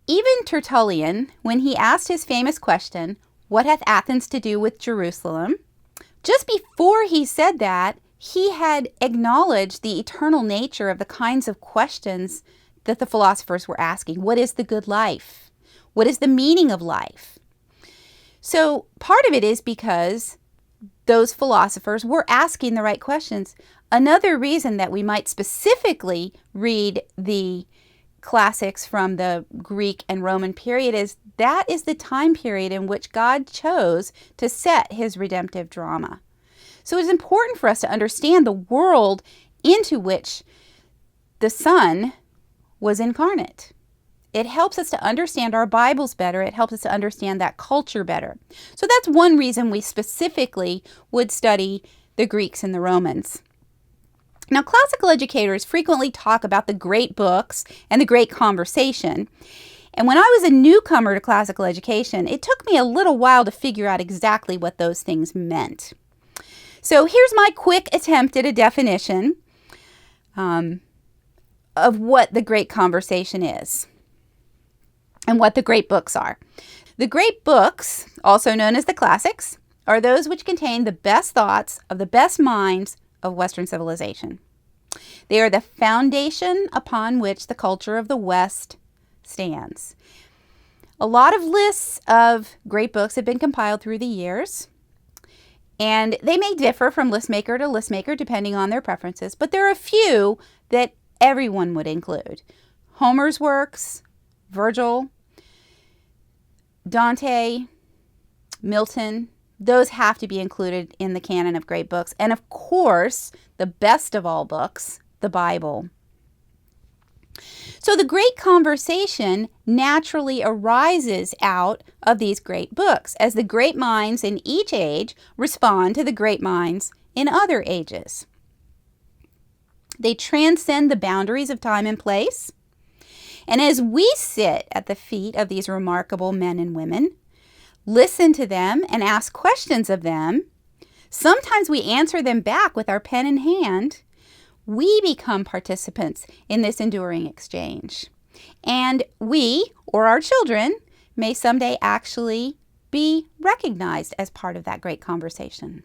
Even Tertullian, when he asked his famous question, "What hath Athens to do with Jerusalem?" just before he said that, he had acknowledged the eternal nature of the kinds of questions that the philosophers were asking. What is the good life? What is the meaning of life? So part of it is because those philosophers were asking the right questions. Another reason that we might specifically read the classics from the Greek and Roman period is that is the time period in which God chose to set his redemptive drama. So it's important for us to understand the world into which the Son was incarnate. It helps us to understand our Bibles better. It helps us to understand that culture better. So that's one reason we specifically would study the Greeks and the Romans. Now, classical educators frequently talk about the great books and the great conversation. And when I was a newcomer to classical education, it took me a little while to figure out exactly what those things meant. So here's my quick attempt at a definition of what the great conversation is and what the great books are. The great books, also known as the classics, are those which contain the best thoughts of the best minds of Western civilization. They are the foundation upon which the culture of the West stands. A lot of lists of great books have been compiled through the years, and they may differ from list maker to list maker depending on their preferences, but there are a few that everyone would include. Homer's works, Virgil, Dante, Milton, those have to be included in the canon of great books. And of course, the best of all books, the Bible. So the great conversation naturally arises out of these great books as the great minds in each age respond to the great minds in other ages. They transcend the boundaries of time and place. And as we sit at the feet of these remarkable men and women, listen to them and ask questions of them, sometimes we answer them back with our pen in hand, we become participants in this enduring exchange. And we, or our children, may someday actually be recognized as part of that great conversation.